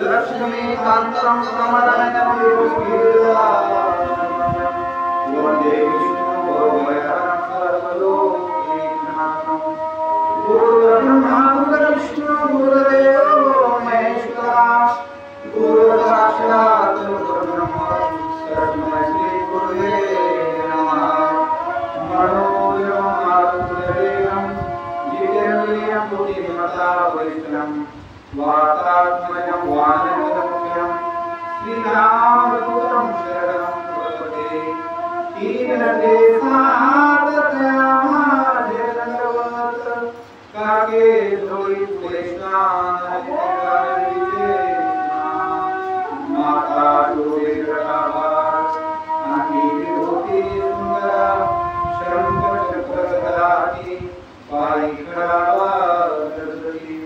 लक्ष्मी कांतं कमलानयनं वन्दे विष्णुं भवभयहरं सर्वलोकैकनाथं गुरुर्ब्रह्मा गुरुर्विष्णुः गुरुर्देवो महेश्वरः गुरुर्साक्षात् परब्रह्म तस्मै श्री गुरुवे नमः मनोजवं मारुतदेवं जितेन्द्रियं बुद्धिमता वरिष्ठं वातात्मजं वानरं श्रीरामदूतं शरणं प्रपदे तीनदेशातमादेशवत् काके धोई पुरेशान माता डोले रटाभार आनी विभूति सुंदर शंकर चक्रधारी पाई खड़ावा दर्शनी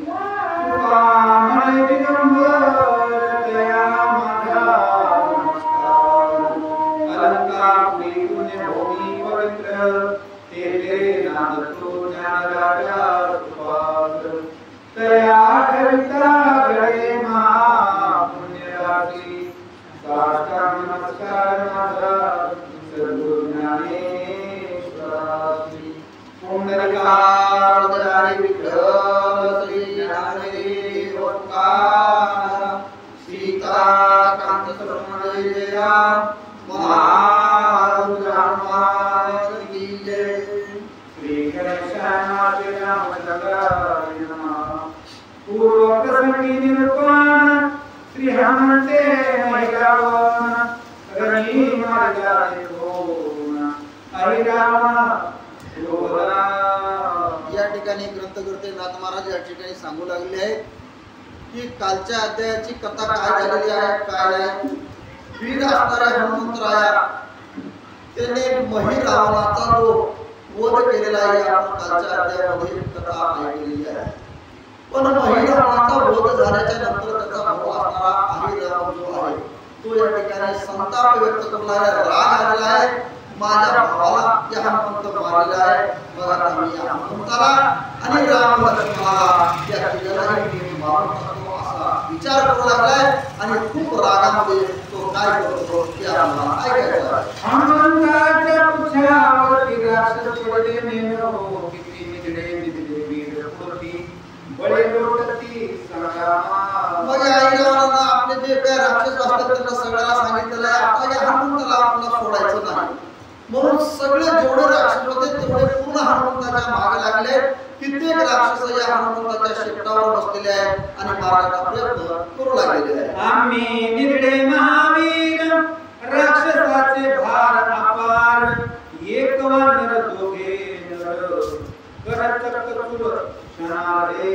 कामय दिगंबर दया माधा नमस्कार अलंकार पुण्य भूमि पवित्र तेरे नाम तो ज्ञान राजा सुपात्र दया कविता गणे महापुण्य राशि साष्टांग नमस्कार माता सद्गुरु ज्ञानेश्वराशि पुंडरीकावतारी विठ्ठल श्री ज्ञानदेव ओंकार सीताकांत सर्वमंगलजया महारुद्रामाय की जय श्री गणेशाय रामचंद्राय नमः पूर्वप्रसंगी निरूपण श्री हनुमते महिरावण रणी मार्गाने भोन हरि राम या ठिकाणी ग्रंथकर्ते नाथ महाराज या ठिकाणी सांगू लागले आहेत की कालच्या अध्यायाची कथा काय झालेली आहे काय नाही। वीर असणाऱ्या हनुमंतराया त्याने महिरावणाचा जो वध केलेला आहे आपण कालच्या अध्यायामध्ये कथा ऐकलेली आहे। पण महिरावणाचा वध झाल्याच्या नंतर त्याचा भाऊ असणारा अहिरावण जो आहे तो या ठिकाणी संताप व्यक्त करला आहे, राग आलेला आहे। माझ्या भावाला या हनुमंत मारलेला आहे, मग आता मी या हनुमंताला आणि राम लक्ष्मणाला या तिघांनाही मी मारून टाकतो असा विचार करू लागलाय आणि खूप रागामध्ये तो काय करतो ते आपल्याला ऐकायचं आहे। हनुमंताच्या पुछावरती राक्षस पडले नेनो किती निगडे निगडे वीर पुरती बळे लोटती संग्रामा। मग आईरावांना आपले जे काय राक्षस असतात त्यांना सगळ्याला सांगितलेलं आहे आता या हनुमंताला आपल्याला सोडायचं नाही, म्हणून सगळे जेवढे राक्षस होते तेवढे पूर्ण हनुमंताच्या मागे लागले। कित्येक राक्षस या हनुमंताच्या शेपटावर बसलेले आहेत आणि मारण्याचा प्रयत्न करू लागलेले आहेत। आम्ही निगडे महावीर राक्षसाचे भार अपार एक वानर दोघे नर करत चक्र क्षणारे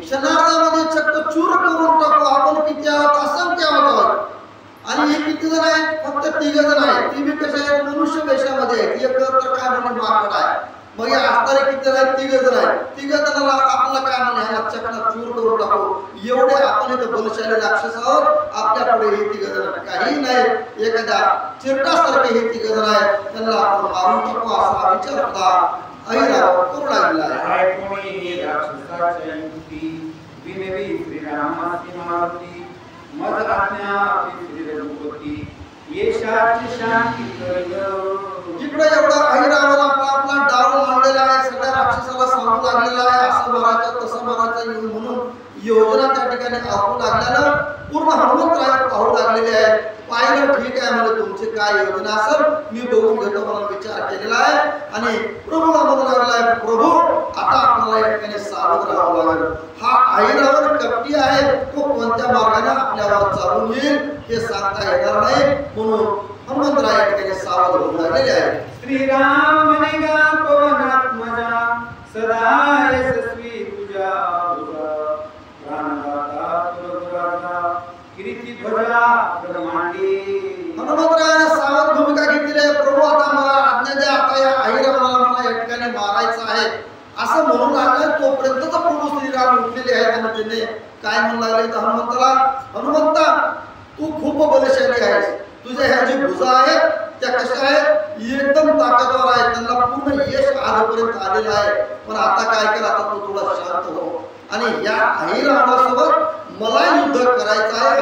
क्षणार्धामध्ये चक्क चूर करून टाकू आपण। किती आहोत? असंख्य आहोत। आणि हे किती जण आहेत? फक्त 3 जण आहेत। ती बी कशा आहेत? मनुष्य वेशामध्ये आहेत। एक तर काय म्हणून माकड आहे। मग या असणारे किती जण आहेत? 3 जण आहेत। 3 जणांना आपल्याला काय म्हणून ह्या चक्काला चूर करून टाकू एवढे आपण इथे बलशाली राक्षस आहोत। आपल्या पुढे हे 3 जण काही नाही, एखाद्या चिरटासारखे हे 3 जण आहेत, त्यांना आपण मारून टाकू असा विचार होता अहिराव करू लागला आहे। कोणी राक्षसाच्या युक्ती विनवी श्रीरामाची मारुती मद आज्ञा श्री रघुपती येशाची शांती करियो। जिकडे एवढा अहिरावाला आपला डाव मांडलेला आहे, सगळ्या राक्षसाला सांगू लागलेला आहे असं मारायचं तसं मारायचं म्हणून योजना त्या ठिकाणी आखू लागल्यानं पूर्ण हनुमंतराय पाहू लागलेले आहेत। पाहिलं ठीक आहे म्हणजे तुमची काय योजना असेल मी बघून घेतो म्हणून विचार केलेला आहे आणि प्रभूला म्हणू लागला आहे प्रभू आता आपल्याला या ठिकाणी सावध राहावं लागेल। हा अहिरावण कपटी आहे, तो कोणत्या मार्गाने आपल्यावर चालून येईल हे सांगता येणार नाही, म्हणून हनुमंतराय या ठिकाणी सावध होऊन लागलेले आहे। श्रीराम मनेगा पवनात्मजा सदा यशस्वी तुझ्या प्राणदाता तुरगुराजा कीर्ती ध्वजा ब्रह्मांडी। हनुमंतरायाने सावध भूमिका घेतली आहे। प्रभू आता मला आज्ञा द्या, आता या अहिरावणाला मला या ठिकाणी मारायचं आहे असं म्हणून लागलं। तोपर्यंत प्रभू श्रीराम उठलेले आहेत आणि त्यांनी काय म्हणू लागले तर हनुमंताला हनुमंता तू खूप बलशाली आहेस, तुझ्या ह्या जी भुजा आहेत त्या कशा आहेत एकदम ताकदवर आहेत, त्यांना पूर्ण यश आजपर्यंत आलेलं आहे। पण आता काय कर, आता तू थोडा शांत हो आणि या अहिरावणासोबत मला युद्ध करायचं आहे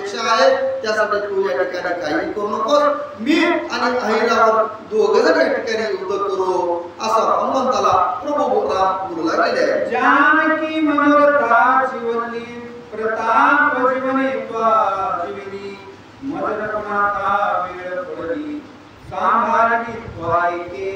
अपेक्षा आहे, त्यासाठी तू या ठिकाणी काही करू नकोस, मी आणि अहिरावण दोघे जण या ठिकाणी युद्ध करू असं हनुमंताला प्रभू राम बोलू लागलेले आहे. जानकी मनोरथाची वल्ली प्रताप जीवने जीविनी मदरपणाता वेळ पडली सांभाळली त्वायके.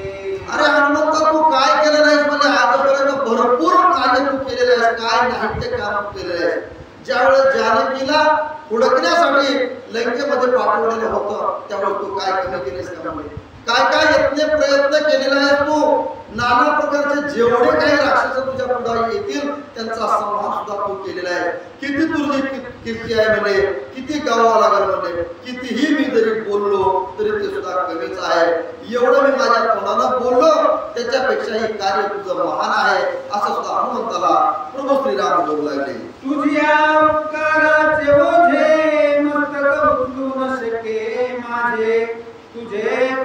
अरे हनुमंता तू काय केलं नाहीस, म्हणजे आजपर्यंत भरपूर कार्य तू केलेले आहेस, काय नाही ते काम केलेले आहेस. ज्यावेळेस जानकीला हुडकण्यासाठी लंकेमध्ये पाठवलेलं होतं त्यावेळेस तू काय कमी केलेस त्यामुळे काय काय यत्न प्रयत्न केलेला आहे तू. नाना प्रकारचे जेवढे काही राक्षस तुझ्या पुढे येतील त्यांचा संहार सुद्धा तू केलेला आहे. किती तुझी कीर्ती आहे म्हणजे, किती गावाला लागल म्हणजे, कितीही मी जरी बोललो तरी ते सुद्धा कमीच आहे. एवढं मी माझ्या तोंडानं बोललो त्याच्यापेक्षा हे कार्य तुझं महान आहे असं सुद्धा हनुमंताला प्रभू श्रीराम बोलू लागले. तुझ्या उपकाराचे ओझे मस्तक उचलू न शके माझे तुझे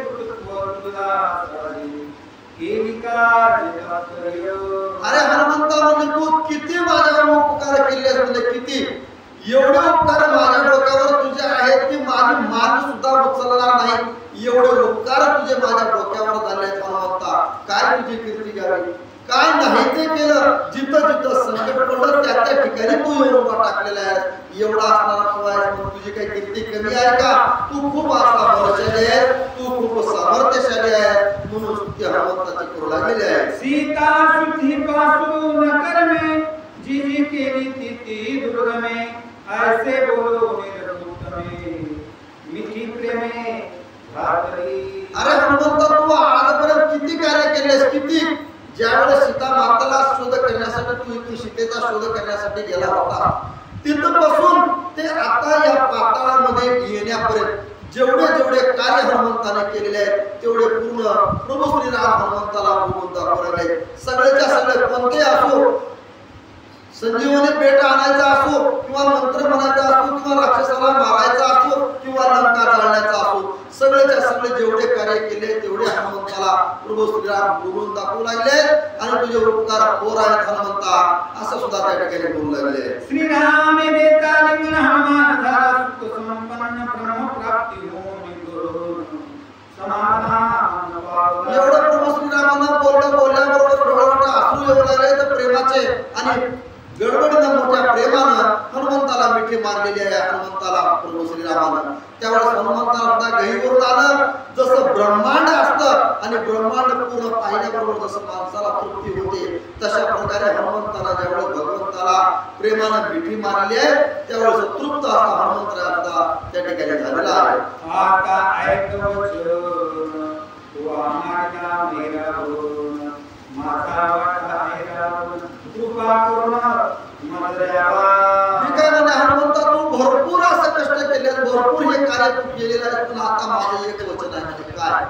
तुला केली का जगातय. अरे हनुमंता म्हणजे तू किती माझ्यावर उपकार केलेस, म्हणजे किती एवढे उपकार माझ्या डोक्यावर तुझे आहेत की माझी मान सुद्धा उचलणार नाही. एवढे उपकार तुझे माझ्या डोक्यावर झाले हनुमंता. काय तुझी कीर्ती करावी, काय नाही ते केलं. जिथं जिथं संकट पडलं त्या त्या ठिकाणी तू येऊन टाकलेला आहे. एवढा असणारा तू आहे म्हणून तुझी काही कीर्ती कमी आहे का? तू खूप बलशाली आहे, तू खूप सामर्थ्यशाली आहे म्हणून स्तुती हनुमंताची करू लागलेली आहे. सीता शुद्धी पासून कर्मे जी जी केली ती दुर्गमे ऐसे बोलो निर्भूतमे मिठी प्रेमे भाकरी. अरे हनुमंता तू आजपर्यंत किती कार्य केलेस, किती. ज्यावेळेस सीता माताला शोध करण्यासाठी तू इथून सीतेचा शोध करण्यासाठी गेला होता तिथं बसून ते आता या पाताळामध्ये येण्यापर्यंत जेवढे जेवढे कार्य हनुमंताने केलेले आहेत तेवढे पूर्ण प्रभू श्रीराम हनुमंताला बोलून दाखवले. सगळेच्या सगळे कोणते असो, संजीवनी पेट आणायचा असो किंवा मंत्र म्हणायचा असो किंवा राक्षसाला मारायचा असो किंवा लंका जाळण्याचा असो, सगळेच्या सगळे जेवढे कार्य केले तेवढे हनुमंताला प्रभू श्रीराम बोलून दाखवू लागले. आणि तुझे उपकार थोर आहेत हनुमंता असं सुद्धा त्या ठिकाणी बोलू लागले. श्रीराम देता लिंगन हनुमान धारा सुख संपन्न ब्रह्म प्राप्ती होऊन समाधान पावला. एवढं प्रभू श्रीरामांना बोलल्याबरोबर डोळ्यात अश्रू येऊ लागले. तर प्रेमाचे आणि गडबडीनं मोठ्या प्रेमानं हनुमंताला मिठी मारलेली आहे हनुमंताला प्रभू श्रीरामानं. त्यावेळेस हनुमंताला सुद्धा गहीवरून आलं. जसं ब्रह्मांड असतं आणि ब्रह्मांड पूर्ण पाहिल्याबरोबर जसं माणसाला तृप्ती होते तशा प्रकारे हनुमंताला ज्यावेळेस भगवंताला प्रेमानं मिठी मारली आहे त्यावेळेस तृप्त असा हनुमंतराय त्या ठिकाणी झालेला आहे. आता ऐकवचन तू आम्हाला मेरावून माता वाटा ऐरावून कृपा करून मदयावा. मी काय म्हणते हनुमंता तू भरपूर असं कष्ट केले, भरपूर हे कार्य तू केलेलं आहे, पण आता माझं एक वचन आहे म्हणजे काय,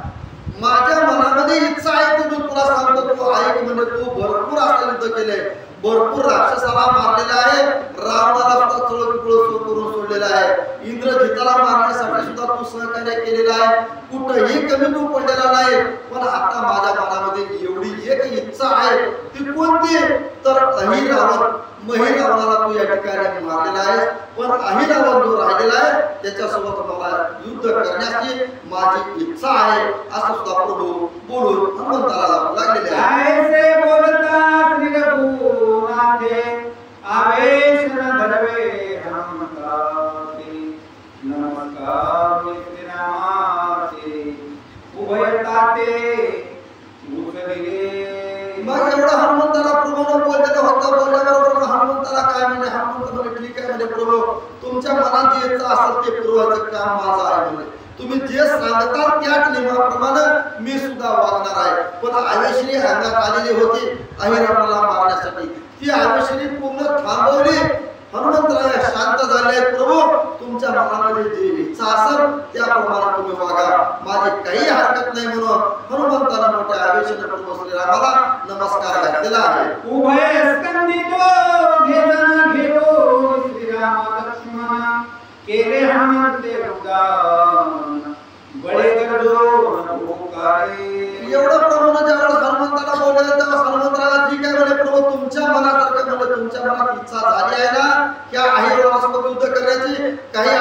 माझ्या मनामध्ये इच्छा आहे की मी तुला सांगतो तू ऐक. म्हणजे तू भरपूर असं युद्ध केले, भरपूर राक्षसाला मारलेला आहे, रावणाला सुद्धा चळपिळ करून सोडलेला आहे, इंद्रजिताला मारण्यासाठी सुद्धा तू सहकार्य केलेलं आहे, कुठेही कमी तू पडलेला नाही. पण आता माझ्या मनामध्ये एवढी एक इच्छा आहे ती कोणती, तर अहिरावण महिरावणाला तू या ठिकाणी मारलेला आहे, पण अहिरावण जो राहिलेला आहे त्याच्यासोबत मला युद्ध करण्याची माझी इच्छा आहे असं सुद्धा प्रभू बोलून हनुमंताला लागलेले आहे. ऐसे बोलता श्री रघुनाथे आवेश न धरवे हनुमंताते नमस्कार श्री रामाते उभयताते उचलिले. मग एवढं हनुमंताला प्रभूने बोललेलं होतं. बोलल्याबरोबर हनुमंताला काय म्हणजे हनुमंत म्हणजे ठीक आहे म्हणजे प्रभू तुमच्या मनात जे इच्छा असेल ते पूर्वाचं काम माझं आहे. म्हणजे तुम्ही जे सांगता त्याच नियमाप्रमाणे मी सुद्धा वागणार आहे. पण आवेश्री अंगात आलेली होती अहिरावणाला मारण्यासाठी, ती आवेश्री पूर्ण थांबवली. हनुमंतराय शांत झाले. प्रभू तुमच्या मनामध्ये जी इच्छा असेल त्याप्रमाणे तुम्ही वागा, माझी काही हरकत नाही म्हणून हनुमंताने मोठ्या आवेशाने प्रभू श्रीरामाला नमस्कार घातलेला आहे. उभय स्कंदितो घेतन घेतो श्रीराम लक्ष्मण केले हनुमंते उदान बळे गरजो नभोकारे. एवढं प्रभूने ज्यावेळेस हनुमंताला बोलले तेव्हा हनुमंतराला ठीक आहे म्हणजे प्रभू तुमच्या मनासारखं म्हणजे तुमच्या मनात इच्छा झाली आहे ना की अहिरावणासोबत युद्ध करण्याची, काही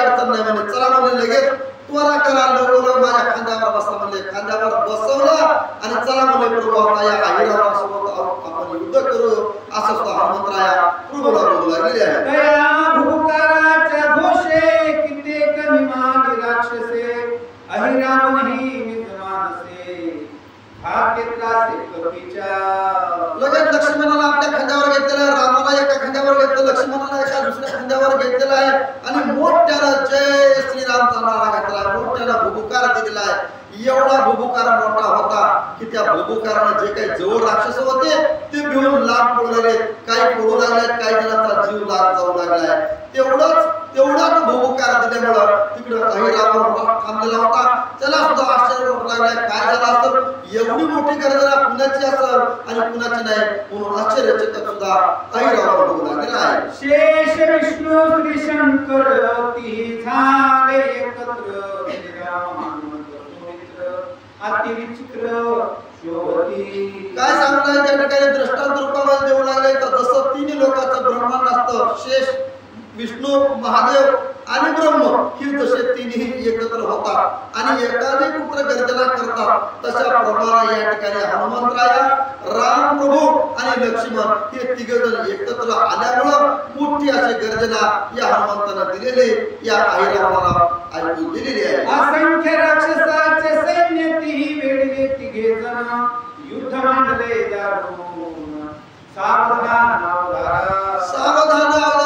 खांद्यावर घेतलेला आहे आणि मोठ्यानं जय श्रीरामचा नारा घातला, मोठ्यानं भुबुकार दिलेला आहे. एवढा भुबुकार मोठा होता की त्या भुबुकारानं जे काही जवळ राक्षस होते ते भिवून लांब पडू लागले, काही पडू लागले, काही जणांचा जीव लांब जाऊ लागलाय. तेवढाच भुबुकार दिल्यामुळं तिकडं अहिरावण थांबलेला होता. त्याला सुद्धा आश्चर्य वाटू लागलाय, काय झालं असं, एवढी मोठी गर्जना कुणाची असेल आणि कुणाची नाही म्हणून आश्चर्यचकित सुद्धा अहिरावण होऊ लागलेला आहे. शेष विष्णू श्री शंकर ती झाले एकत्र, अति विचित्र शोभती. काय सांगताय त्या ठिकाणी दृष्टांत रूपामध्ये देऊ लागले तर जसं तिन्ही लोकांचं ब्रह्मांड असतं, शेष विष्णू महादेव आणि ब्रह्म ही जसे तिन्ही एकत्र होतात आणि एकाने पुत्र गर्जना करतात तशा प्रमाणे या ठिकाणी हनुमंतराया, राम प्रभू आणि लक्ष्मण हे तिघजण एकत्र आल्यामुळं मोठी अशी गर्जना या हनुमंतानं दिलेली, या अहिरावणाला ऐकू दिलेली आहे. असंख्य राक्षसाचे सैन्य ती वेळी तिघे जण युद्ध मांडले दारून, सावधान अवधान.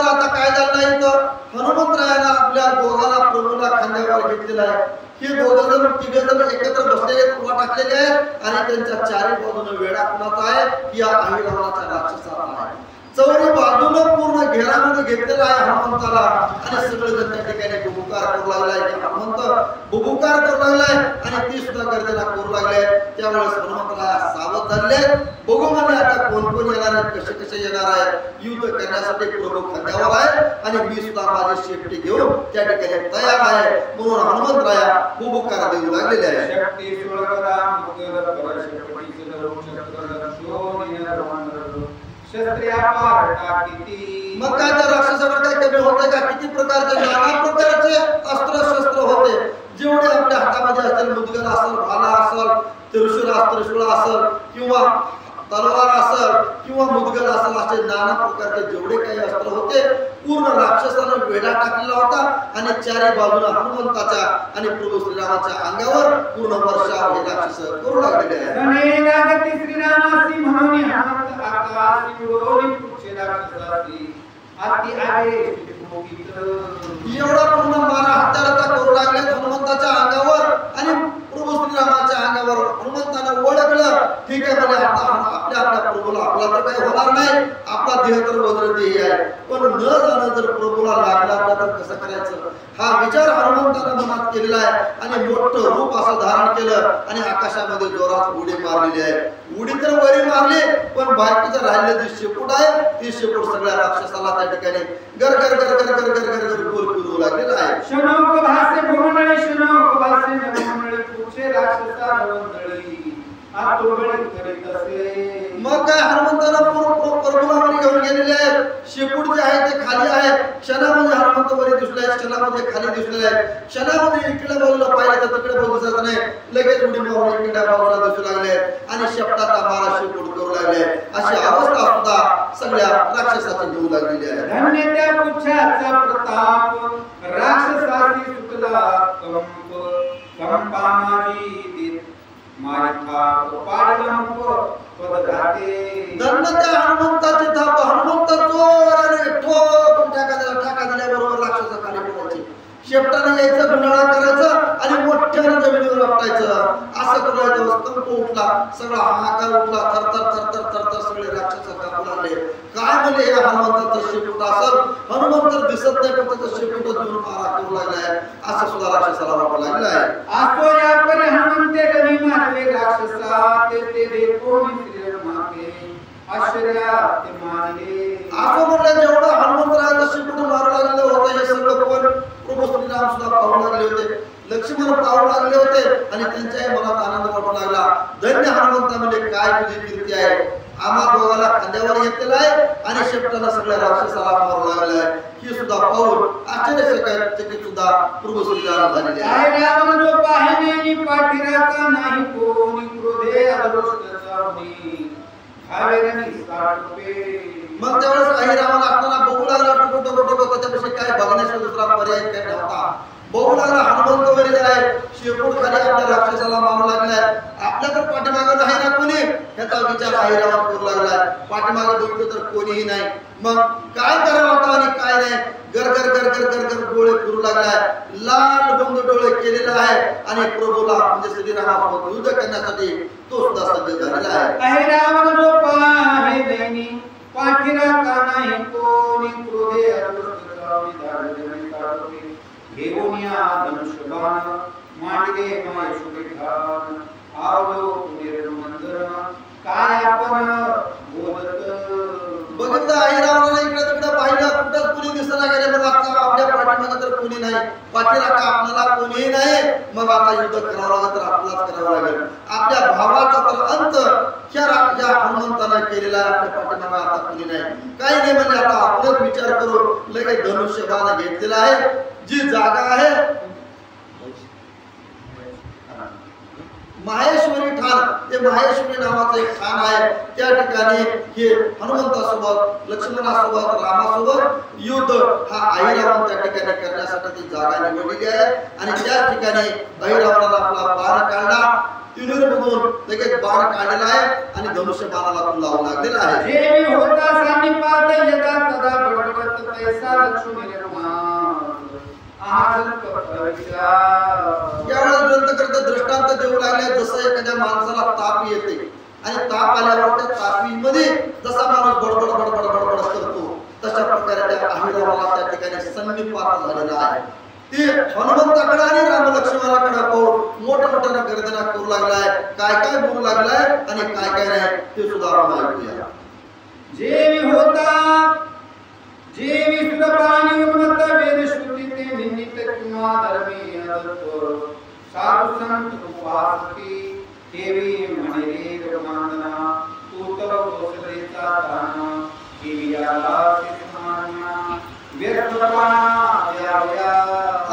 आता काय झालं नाही तर हनुमंतरायानं आपल्या दोघांना प्रभूला खांद्यावर घेतलेला आहे. हे दोघं जण तिघजण एकत्र बसलेले उभा टाकलेले आहेत आणि त्यांच्या चारी बाजूने वेढा कुणाचा आहे, या अहिरावणाचा राक्षसाचा आहे. चौरी बाजूनं पूर्ण घेरामध्ये घेतलेला आहे हनुमंताला आणि सगळेजण त्या ठिकाणी भुबुकार करू लागलाय. हनुमंत भुबुकार करू लागलाय आणि ती सुद्धा गर्जना करू लागले. त्यावेळेस हनुमंताला सावध झाले, बघू म्हणजे आता कोण कोण येणार आहेत, कसे कसे येणार आहे. युद्ध करण्यासाठी प्रभू खांद्यावर आहे आणि मी सुद्धा माझी शेपटी घेऊन त्या ठिकाणी तयार आहे म्हणून हनुमंतराया भुबुकार देऊ लागलेले आहे. शक्ती सुरकरा मुगल परशक्तीचे दरोचक शोनिरवंदर शस्त्र्या पारटा किती. मग काय त्या राक्षसावर काय कमी होते का? किती प्रकारचे नाना प्रकारचे अस्त्र शस्त्र होते. जेवढे आपल्या हातामध्ये असतील, मुदगल असेल, भाला असेल, त्रिशूळ असेल किंवा तलवार असेल किंवा मुदगल असेल, असे नाना प्रकारचे जेवढे काही अस्त्र होते पूर्ण राक्षसानं वेढा टाकलेला होता आणि चारी बाजूला हनुमंताच्या आणि प्रभू श्रीरामाच्या अंगावर पूर्ण वर्षाव हे राक्षस करू लागलेले आहे. सने लागती श्रीरामासी म्हणून हनुमंत आकाशी उडवली पुढचे राक्षसासी अति आहे एवढा पूर्ण मारा हत्याराचा करू लागले हनुमंताच्या अंगावर आणि प्रभू श्रीरामाच्या अंगावर. हनुमंतानं ओळखलं, ठीक आहे म्हणजे आपल्या प्रभूला आपला तर काही होणार नाही, आपला देह तर वज्रदेही आहे, पण न जाणं जर प्रभूला लागला तर कसं करायचं हा विचार हनुमंतानं मनात केलेला आहे आणि मोठं रूप असं धारण केलं आणि आकाशामध्ये जोरात उडी मारलेली आहे. उडी तर वरी मारली पण बाकीचं राहिलेलं जे शेपूट आहे ती शेपूट सगळ्या राक्षसाला त्या ठिकाणी गर गर गर गर गर गर गर गर गोल फिरवू लागलेला आहे. शनोक भासे भुवनळी शनोक भासे भुवनळी पुढचे राक्षसा रवंदळी आतोबळी करीत असे. मग काय हनुमंताला प्रभूला घेऊन गेलेले आहेत. शेपूट जे आहे ते खाली आहे. क्षणामध्ये हनुमंत वरी दिसले, क्षणामध्ये खाली दिसलेले आहेत. क्षणामध्ये इकडे बाजूला पाहिलं तर तिकडे बघू शकत नाही, लगेच उडी मारून इकडे बाजूला दिसू लागले आणि शेपटाचा मारा शेपूट करू लागले. अशी अवस्था सुद्धा सगळ्या राक्षसाची घेऊ लागलेली आहे. धन्य त्या पुच्छाचा प्रताप राक्षसाची सुतला कंपामाजी मारिथा पाडलंप पदघाते. धन्य त्या हनुमंताची थाप. हनुमंत जोराने ठोकून टाका दिल्याबरोबर राक्षसा खाली पडायची. शेपटाने यायचं, गुंडाळा करायचं आणि मोठ्याने जमिनीवर आपटायचं. असं करायचं. कंप उठला, सगळा हाहाकार उठला, थरथर थरथर थरथर सगळे राक्षस कापू लागले. काय म्हणजे हे हनुमंताचं शेपूट असेल, हनुमंत दिसत नाही पण त्याचं शेपूट घेऊन मारा करू लागलाय असं सुद्धा राक्षसाला वाटू लागलं आहे. असो या परी हनुमंते रवी मारले राक्षसा ते कोणी श्रीरामाके आश्चर्यात मानले. असं म्हणलं जेवढं हनुमंतरायाचं शेपूट मारू लागलेलं होतं हे सगळं कोण प्रभू श्रीराम सुद्धा पाहू लागले होते, लक्ष्मण पाहू लागले होते आणि त्यांच्याही मनात आनंद वाटू लागला. धन्य हनुमंता म्हणजे काय तुझी कीर्ती आहे, आम्हा दोघाला खांद्यावर घेतलेला आहे आणि शेपटाला सगळ्या राक्षसाला मारू लागला आहे. ही सुद्धा पाहून आश्चर्यचकित सुद्धा प्रभू श्रीराम झालेले आहे. रावण जो पाहिने पाठीराचा नाही कोणी क्रोधे अदृष्टचा होई भावेरनी साठपे. मग त्यावेळेस अहिरावण असताना बघू लागला टुकटुक त्याच्यापेक्षा काय बघण्याचा दुसरा पर्याय काय नव्हता. बघू लागला हनुमंत वरील आहे, शेपूट खाली आपल्या राक्षसाला मारू लागलाय. आपल्या तर पाठीमागं नाही ना कोणी, ह्याचा याचा विचार अहिरावण करू लागलाय. पाठीमागे बघितलं तर कोणीही नाही. मग काय करावं आता आणि काय नाही, गर गर गर गर गर गर डोळे फिरू लागलाय. लाल बंद डोळे केलेला आहे आणि प्रभूला म्हणजे श्रीरामासोबत युद्ध करण्यासाठी तो सुद्धा सज्ज झालेला आहे. अहिरावण जो पाहे दैनी पाठीरा का नाही कोणी क्रोधे अरुष्टरावी धाडले काढते घेऊन या धनुष्यबाण मांडले मायेशुभे ठाण आवलो निर्मंदन काय आपण बोलत. बघितलं अहिरावणाला इकडे तिकडे पाहिलं, कुठंच कुणी दिसला गेले. मग आता आपल्या पाठीमागे तर कोणी नाही, पाठीराखा आपल्याला कोणीही नाही. मग आता युद्ध करावं लागेल तर आपलाच करावं लागेल. आपल्या भावाचा तर अंत ह्या हनुमंताने केलेला आहे. आपल्या पाठीमागे आता कोणी नाही, काही नाही. म्हणजे आता आपणच विचार करू. लगेच धनुष्यबाण घेतलेला आहे. जी जागा आहे माहेश्वरी ठाण, ते माहेश्वरी नावाचं एक ठाण आहे. त्या ठिकाणी हे हनुमंतासोबत लक्ष्मणासोबत रामासोबत युद्ध हा अहिरावण त्या ठिकाणी करण्यासाठी ती जागा निवडलेली आहे. आणि त्या ठिकाणी अहिरावणाला आपला बाण काढला. तिनुरमधून लगेच बाण काढलेला आहे आणि धनुष्य बाणाला तो लावू लागलेला आहे. जे होता सानिपात यदा तदा बडबडत तैसा लक्ष्मण यावेळेस ग्रंथकर्ता दृष्टांत देऊ लागले. जसं एखाद्या माणसाला ताप येते आणि ताप आल्यावर त्या तापीमध्ये जसा माणूस बडबड बडबड बडबड करतो, तशा प्रकारे त्या अहिरावणाला त्या ठिकाणी सन्निपात झालेला आहे. ते हनुमंताकडे आणि राम लक्ष्मणाकडे पाहून मोठमोठ्याने गर्जना करू लागलाय. काय काय बोलू लागलाय आणि काय काय नाही ते सुद्धा आपण ऐकूया. जेवी होता जेवी सुरपाणी उन्नत वेद श्रुती ते निमित्त किंवा धर्मी अदत्त साधु संत उपासती देवी म्हणेले रमानना तू तर दोषरेचा ताना देवी याला सिद्धमान्या व्यर्थपणा द्याव्या.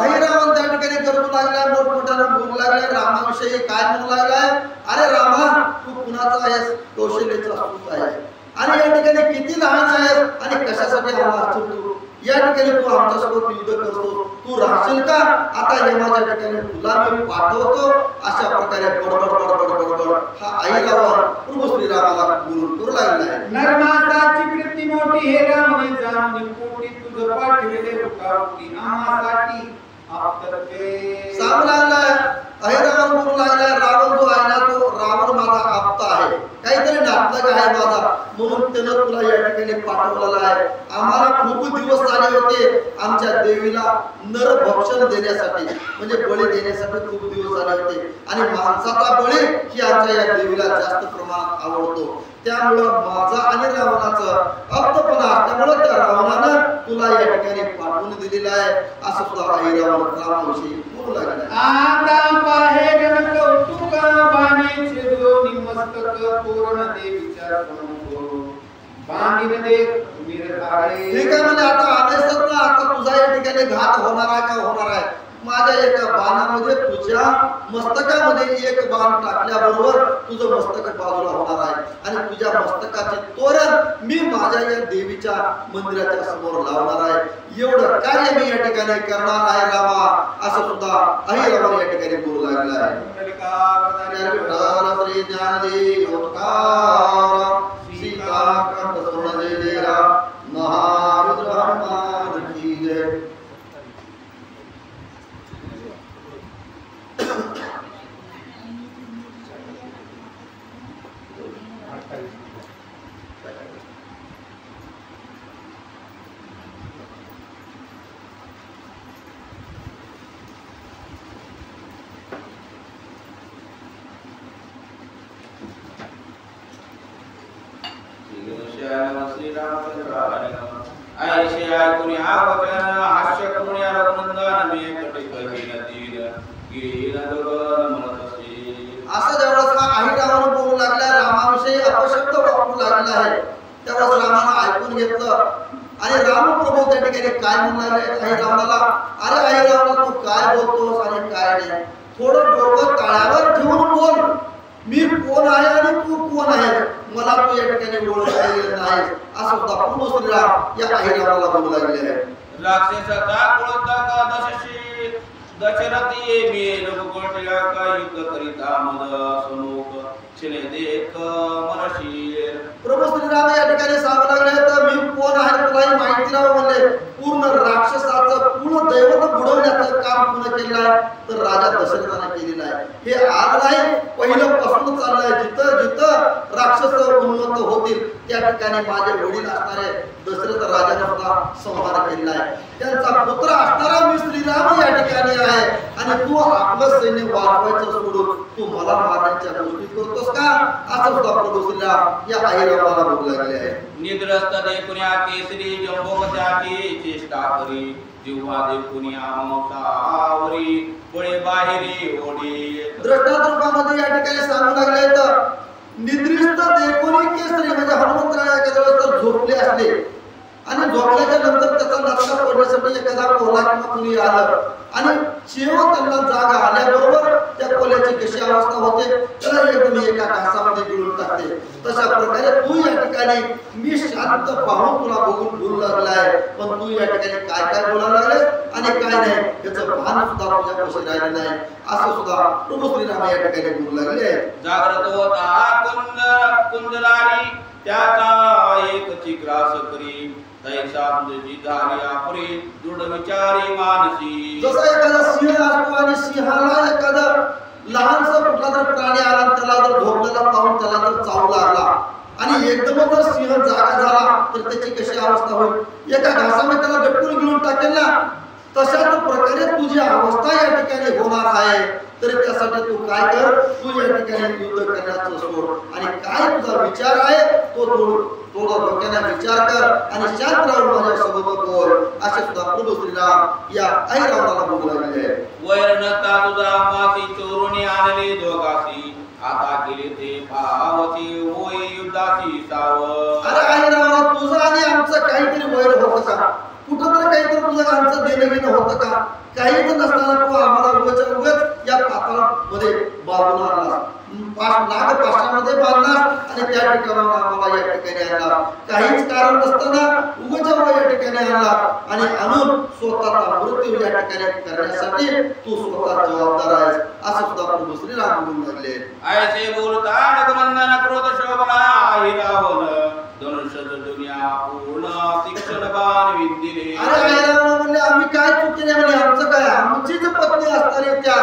अहिरावण त्या ठिकाणी करू लागलाय, मोठमोठ्याने बोलू लागलाय. रामाविषयी काय म्हणू लागलाय, अरे रामा तू कुणाचा आहेस, कौशल्याचा सूत आहेस आणि या ठिकाणी किती लहान आहेस आणि कशासाठी आला असतो तू. या ठिकाणी तू आमच्यासोबत युद्ध करतो, तू राहशील का. आता यमाच्या ठिकाणी तुला मी पाठवतो. अशा प्रकारे बडबड बडबड बडबड हा अहिरावण प्रभू श्रीरामाला बोलून करू लागला आहे. नरमासाची कृती मोठी हे रामने जाणून कोटी तुझ पाठविले रुकावती आम्हासाठी आपतर्फे सांगू लागलाय. अहिरावण बोलू लागलाय, रावण जो आहे ना तो रावण माझा आप्त आहे, काहीतरी नातलग आहे माझा, म्हणून त्यानं तुला या ठिकाणी पाठवलेला आहे. आम्हाला खूप दिवस झाले होते आमच्या देवीला नरभक्षण देण्यासाठी, म्हणजे बळी देण्यासाठी खूप दिवस झाले होते. आणि माणसाचा बळी ही आमच्या या देवीला जास्त प्रमाणात आवडतो. त्यामुळं माझा आणि रावणाचं अप्तपणा असल्यामुळं त्या रावणानं तुला या ठिकाणी पाठवून दिलेला आहे. असं सुद्धा अहिरावण रामाविषयी बोलू लागला. आता पाहे गण कौतुक बाणेचे दोन्ही मस्तक पूर्ण देवीच्या समोर बांधीन दे मिरधाळे. ठीक आहे म्हणजे आता आदेश ना, आता तुझा या ठिकाणी घात होणार आहे का होणार आहे. माझ्या एका बाणामध्ये तुझ्या मस्तकामध्ये एक बाण टाकल्याबरोबर तुझं मस्तक बाजूला होणार आहे आणि तुझ्या मस्तकाचे तोरण मी माझ्या या देवीच्या मंदिराच्या समोर लावणार आहे. एवढं कार्य मी या ठिकाणी करणार आहे रामा, असं सुद्धा अहिरावण या ठिकाणी बोलू लागला आहे. श्री ज्ञानदेव सीताकांत सोनदेरा महारुद्र हनुमान की जय. असं ज्यावेळेस अहिरावण बोलू लागला, रामाविषयी अपशब्द वापरू लागला आहे, त्यावेळेस रामानं ऐकून घेतलं आणि रामप्रभू त्या ठिकाणी काय म्हणू लागले अहिरावणाला, अरे अहिरावणा तू काय बोलतोस आणि काय नाही, थोडं डोकं तळ्यावर ठेवून बोल. मी कोण आहे आणि तू कोण आहे, मला तू या ठिकाणी ओळखलेलं नाही. असं सुद्धा प्रभू श्रीराम या अहिरावणाला बोलू लागले आहे. राक्षसाचा क्रोध का दशशी दशरथी मी रघुकुंडया का युद्ध करिता मद समुख छिने देख मनशीर. प्रभू श्रीराम या ठिकाणी सांगू लागले तर मी कोण आहे तुलाही माहिती राव म्हणले. पूर्ण राक्षसाचं पूर्ण दैवत बुडवण्याचं काम पूर्ण केलं आहे तर राजा दशरथाने केलेलं आहे. हे आज नाही पहिलं पासून चाललंय. जिथं जिथं राक्षस उन्मत्त होतील त्या ठिकाणी माझे वडील असणारे दशरथ राजाने सुद्धा संहार केलेला आहे. त्यांचा पुत्र असणारा मी श्रीराम या ठिकाणी आहे आणि तू आपलं सैन्य वाढवायचं सोडून तू मला मारण्याच्या गोष्टी करतोस का असं सुद्धा प्रभू श्रीराम या आईरावाला बोलू लागले आहे. निद्रस्त देखुन्या केसरी जंबोकत्याची चेष्टा करी जिव्हा देखुन्या मांसावरी पुढे बाहेरी ओढी. दृष्टांत रूपामध्ये या ठिकाणी सांगू लागले तर निद्रिस्त देखुनी केसरी म्हणजे हनुमंतराया जवळ झोपले असले आणि झोपल्याच्या नंतर त्याचा लक्षात पडण्यासाठी एखादा कोल्हा किंवा कुणी आलं आणि शेव त्यांना जागा आल्याबरोबर त्या कोल्याची कशी अवस्था होते त्याला एकदम एका घासामध्ये गिळून टाकते. तशा प्रकारे तू या ठिकाणी मी शांत पाहून तुला बघून बोलू लागलाय पण तू या ठिकाणी काय काय बोलायला लागले आणि काय नाही याचं भान सुद्धा तुझ्या कशी राहिले नाही असं सुद्धा प्रभू श्रीराम या ठिकाणी बोलू लागले. जागृत होता कुंजलारी त्याचा एक चिग्रास करी तैसा तुझी धार्या पुरी दृढ विचारी मानसी. जसा एखादा सिंह असतो आणि सिंहाला एखादा लहानसा कुठला तर प्राणी आला त्याला जर झोपलेला पाहून त्याला जर चावू लागला आणि एकदम जर सिंह जागा झाला तर त्याची कशी अवस्था होईल. एका घासामध्ये त्याला गटकून गिळून टाकेल ना तशाच प्रकारे तुझी अवस्था या ठिकाणी होणार आहे. तर त्यासाठी तू काय कर तू या ठिकाणी युद्ध करण्याचं सोड आणि काय तुझा विचार आहे तो थोडा डोक्याने विचार कर आणि शांत राहून माझ्या सोबत बोल असे सुद्धा प्रभू श्रीराम या ऐरावताला बोलू लागले. वैर नसता तुझा माती चोरून आणले दोघासी आता गेले ते पावती होई युद्धाची साव. अरे ऐरावता तुझं आणि आमचं काहीतरी वैर होतं का कुठं तर काहीतरी तुझं आमचं देणं घेणं होतं का काहीच नसताना तू आम्हाला उगाच या पात्रामध्ये बांधून आणलास नागपाशामध्ये बांधलास आणि त्या ठिकाणी आम्हाला या ठिकाणी आणला काहीच कारण नसताना उगाच या ठिकाणी आणला आणि आणून स्वतःचा मृत्यू या ठिकाणी करण्यासाठी तू स्वतः जबाबदार आहेस असं सुद्धा प्रभू श्रीराम बोलू लागले. ऐसे बोलता रघुनंदन क्रोध शोभना आई रावण धनुष्य दुनिया पूर्ण तीक्ष्ण बाण विंदिले. अरे आईरावण म्हणले आम्ही काय चूक केली म्हणजे आमचं काय आमचीच पत्नी असणारी त्या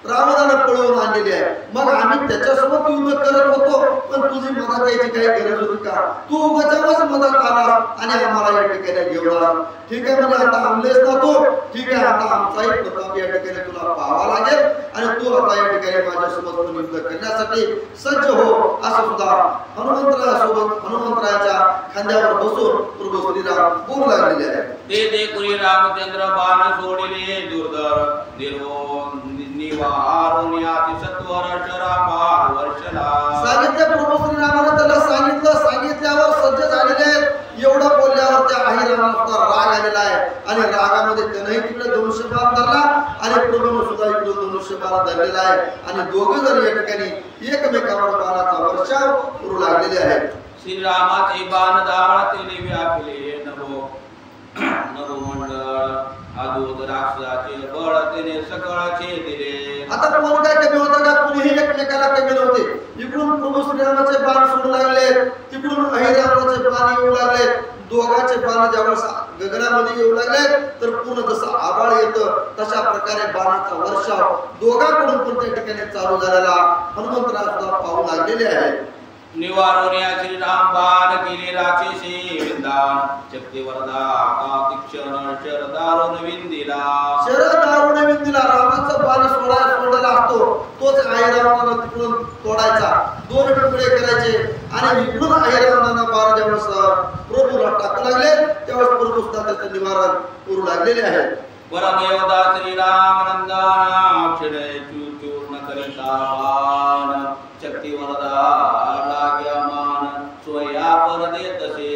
रावणाला पळवून आणलेली आहे मग आम्ही त्याच्यासोबत युद्ध करत होतो पण तुझी मदत यायची काही गरज होती का तू उगाच मदत आला आणि आम्हाला या ठिकाणी घेऊन आला. ठीक आहे म्हणजे आता आणलेस ना तू ठीक आहे आता आमचाही प्रताप या ठिकाणी तुला पाहावा लागेल आणि तू आता या ठिकाणी माझ्यासोबत युद्ध करण्यासाठी सज्ज हो असं सुद्धा हनुमंतरायासोबत हनुमंतरायाच्या खांद्यावर बसून प्रभू श्रीराम बोलू लागलेले आहे. ते देखुनी रामचंद्र बाण सोडले दुर्धर निवारुण्याति सत्वर शरापार वर्षला. सांगितलं प्रभू श्रीरामाने त्याला सांगितल्यावर सज्ज झालेले आहेत एवढं बोलल्यावर त्या अहिरावणाला राग आलेला आहे आणि रागामध्ये त्यानेही तिकडे धनुष्यबाण धरला आणि प्रभूने सुद्धा इकडे धनुष्यबाण धरलेला आहे आणि दोघे जण या ठिकाणी एकमेकावर बाणाचा वर्षाव करू लागलेले आहेत. श्रीरामाचे बाण दाळातील व्यापले नभो मंडळ अदूत राक्षसाचे बळ तिने सकळाचे दिले. आता कोण काय कमी होतं का कुणीही एकमेकाला कमी नव्हते. इकडून प्रभू श्रीरामाचे बाण सोडू लागले तिकडून अहिरावणाचे बाण येऊ लागले दोघांचे बाण ज्यावेळेस गगनामध्ये येऊ लागले तर पूर्ण जसं आभाळ येतं तशा प्रकारे बाणाचा वर्षाव दोघांकडून पण त्या ठिकाणी चालू झालेला हनुमंतराय सुद्धा पाहू लागलेले आहेत. निवारोनिया श्रीराम बाण केले राक्षसी विंदान शक्ती वरदा तीक्ष्ण शरदारुण विंदिला. शरदारुण विंदिला रामाचा बाण सोडला असतो तोच ऐरावणाला तिकडून तोडायचा दोन तुकडे करायचे आणि इकडून ऐरावणाला बाण ज्यावेळेस प्रभूला टाकू लागले त्यावेळेस प्रभू सुद्धा त्याचं निवारण करू लागलेले आहेत. परमयोधा श्रीराम नंदना क्षणे चूर्ण करिता बाण शक्ती वरदा लाग्यामान सोया परदे तसे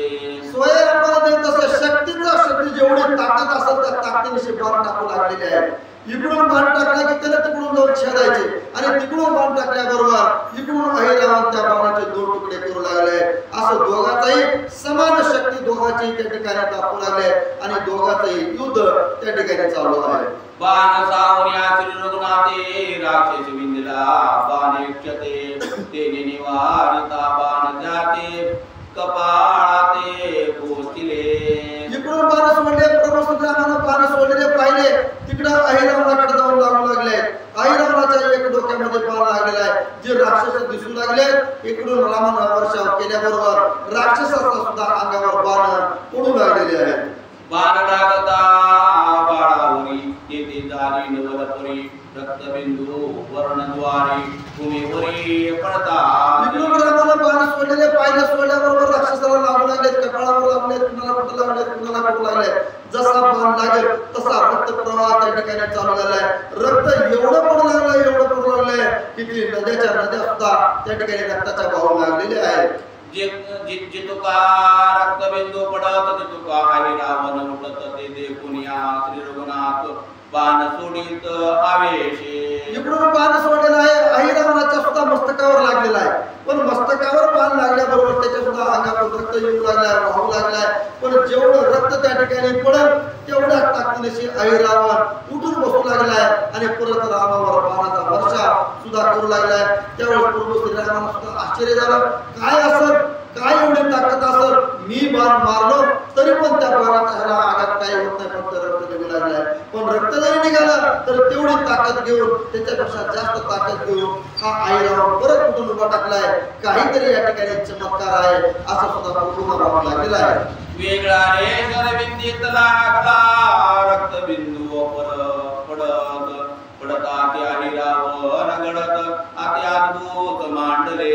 शक्ती जेवढी ताकद असेल त्या ताकदीने बाण टाकू लागलेले आहे. इकडून बाण टाकला की त्याला तिकडून जाऊन छेदायचे आणि तिकडून बाण टाकल्याबरोबर इकडून अहिरावण त्या बाणाचे 2 तुकडे करू लागले. असं दोघांचाही समान शक्ती दोघांची त्या ठिकाणी दाखवू लागले आणि दोघांचंही युद्ध त्या ठिकाणी चालू आहे. बाण सावन्या श्री रघुनाथे राक्षस विंदला बाण इच्छते तेने निवारता बाण जाते कपाळाते पोचले. इकडून बाण सोडले, प्रभू श्रीरामानं बाण सोडलेले पाहिले. तिकडं अहिरावणाकडे जाऊन लागू लागले. अहिरावणाच्या एक डोक्यामध्ये बाण लागलेला आहे. जे राक्षस दिसू लागले इकडून रामानं वर्षाव केल्याबरोबर राक्षसाचा सुद्धा अंगावर बाण उडू लागलेले आहेत. बाण लागता बाळावरी तेथे झाली नवलपुरी रक्तबिंदू वर्णद्वारी भूमीवरी पडता. इकडून रामानं बाण सोडलेले पाहिले. सोडल्याबरोबर राक्षसाला लागू लागले, कपाळावर लागले, कुणाला कुठं लागले, कुणाला कुठं लागले. जसा बाण लागेल तसा रक्त प्रवाह त्या ठिकाणी चालू झालाय. रक्त एवढं पडू लागलं, एवढं पडू लागलंय की ती नद्या सुद्धा त्या ठिकाणी रक्ताच्या वाहू लागलेले आहेत. जे तुका रक्तबिंदू पडत ते तुका काही रावण उठत ते देखून या श्री रघुनाथ बाण सोडित आवेशे. इकडून बाण सोडलेला आहे. अहिरावणाच्या सुद्धा मस्तकावर लागलेला आहे. पण मस्तकावर बाण लागल्याबरोबर त्याच्या सुद्धा अंगावर रक्त येऊ लागलाय, वाहू लागलाय. पण जेवढं रक्त त्या ठिकाणी पडत तेवढ्या ताकदीने अहिरावण उठून बसू लागलाय आणि परत रामावर बाणाचा वर्षा सुद्धा करू लागलाय. त्यावेळेस प्रभू श्रीरामाला सुद्धा आश्चर्य झालं. काय असं, काय एवढी ताकद असेल, मी बाण मारलो तरी पण त्या बाणाचा ह्याला आघात काही होत नाही, फक्त रक्त निघू लागलाय. पण रक्त जरी निघालं तर तेवढी ताकद घेऊन, त्याच्यापेक्षा जास्त ताकद घेऊन हा अहिरावण परत उठून उभा टाकलाय. काहीतरी या ठिकाणी चमत्कार आहे असं सुद्धा प्रभूला वाटू लागलेला आहे. वेगळा रे शरबिंदीत लागला रक्तबिंदू पडत पडता ते अहिरावण घडत अति अद्भुत मांडले.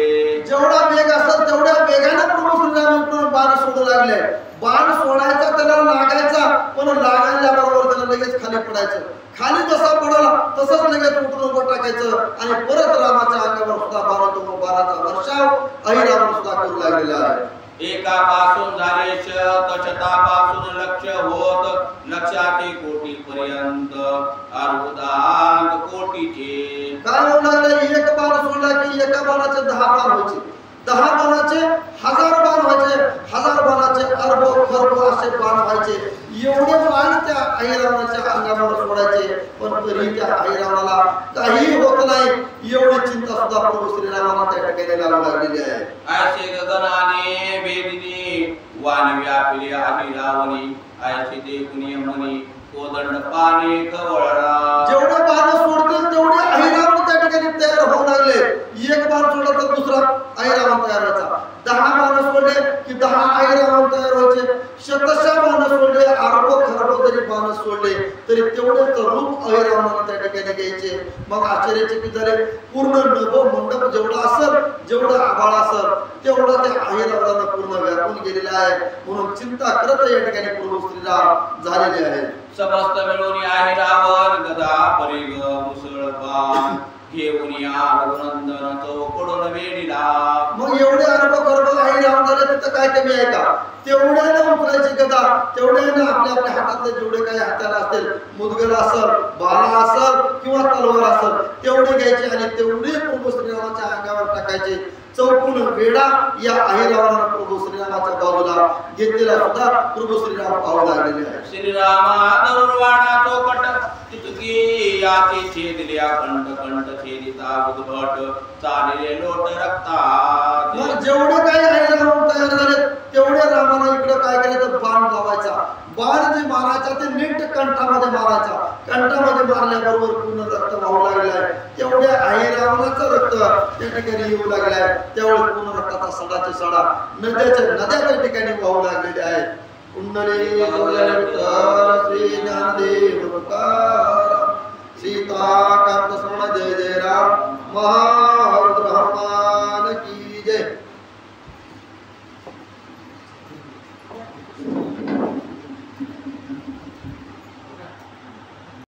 जेवढा वेग असेल तेवढ्या वेगाने प्रभू श्रीराम बाण सोडू लागले. बाण सोडायचा त्याला लागायचा, पण लागल्याबरोबर त्याला लगेच खाली पडायचं. खाली जसा पडला तसंच लगेच उठून उभं टाकायचं आणि परत रामाच्या अंगावर सुद्धा बाणाचा वर्षाव अहिरावण सुद्धा करू लागलेला आहे. एकापासून झाले शतशतापासून लक्ष होत लक्षाचे कोटी पर्यंत अर्बुदांत कोटीचे. काय होऊ लागलं, एक बाण सोडला की एका बाणाचे 10 बाण व्हायचे, 10 बाणाचे 1000 बाण व्हायचे, 1000 बाणाचे अरबो खरबो असे बाण व्हायचे. एवढे बाण त्या अहिरावणाच्या अंगावर सोडायचे, पण तरी त्या अहिरावणाला काही होत नाही. एवढी चिंता सुद्धा प्रभू श्रीरामाला त्या ठिकाणी लागू लागलेली आहे. ऐसे गगनाने वेदिनी वान व्यापिले अहिरावणी ऐसे देखुनी मनी कोदंड पाने कवळरा. जेवढे बाण सोडतील तेवढे अहिरावण त्या ठिकाणी तयार होऊ लागले. एक बाण सोडला तर दुसरा अहिरावण तयार व्हायचा. 10 बाण सोडले की 10 अहिरावण तयार व्हायचे. शतशः बाण सोडले, अरबो खरबो जरी बाण सोडले तरी तेवढेच रूप अहिरावणाला त्या ठिकाणी घ्यायचे. मग आश्चर्यचकित झाले. पूर्ण नभ मंडप जेवढा असेल, जेवढा आभाळ असेल तेवढा त्या अहिरावणाला पूर्ण व्यापून गेलेला आहे. म्हणून चिंता करत या ठिकाणी प्रभू श्रीराम झालेले आहेत. समस्त मिळून अहिरावण गदा परिग मुसळ बाण घेऊन या रघुनंदन चौकडून वेढीला. मग एवढे अरब खरब अहिरावण झाले तिथं काय कमी आहे का? तेवढ्याने उचलायची गदा, तेवढ्याने आपल्या हातातले जेवढे काही हत्यार असतील, मुदगल असेल, भाला असेल किंवा तलवार असेल, तेवढे घ्यायचे आणि तेवढे प्रभू श्रीरामाच्या अंगावर टाकायचे. चौकून वेढा या अहिरावणाला प्रभू श्रीरामाच्या बाजूला घेतलेला सुद्धा प्रभू श्रीराम पाहू लागलेले आहे. श्रीरामा धनुर्वाणा चौकट तितकी याचे छेदल्या कंठ कंठ छेदिता उद्भट चालले लोट रक्तात. मग जेवढे काही अहिरावण तयार झाले तेवढे रामाला इकडे काय करायचं, बाण लावायचा. बाण जे मारायचा ते नीट कंठामध्ये मारायचा. कंठामध्ये मारल्याबरोबर पूर्ण रक्त वाहू लागलाय. तेवढ्या अहिरावणाचं रक्त त्या ठिकाणी येऊ लागलाय. त्यावेळेस पूर्ण रक्ताचा सडाचे सडा नद्या त्या ठिकाणी वाहू लागलेले आहेत. कुंडली श्री ज्ञानदेव तुकाराम सीताकांत स्मरण जय जय राम महारुद्र हनुमान की जय.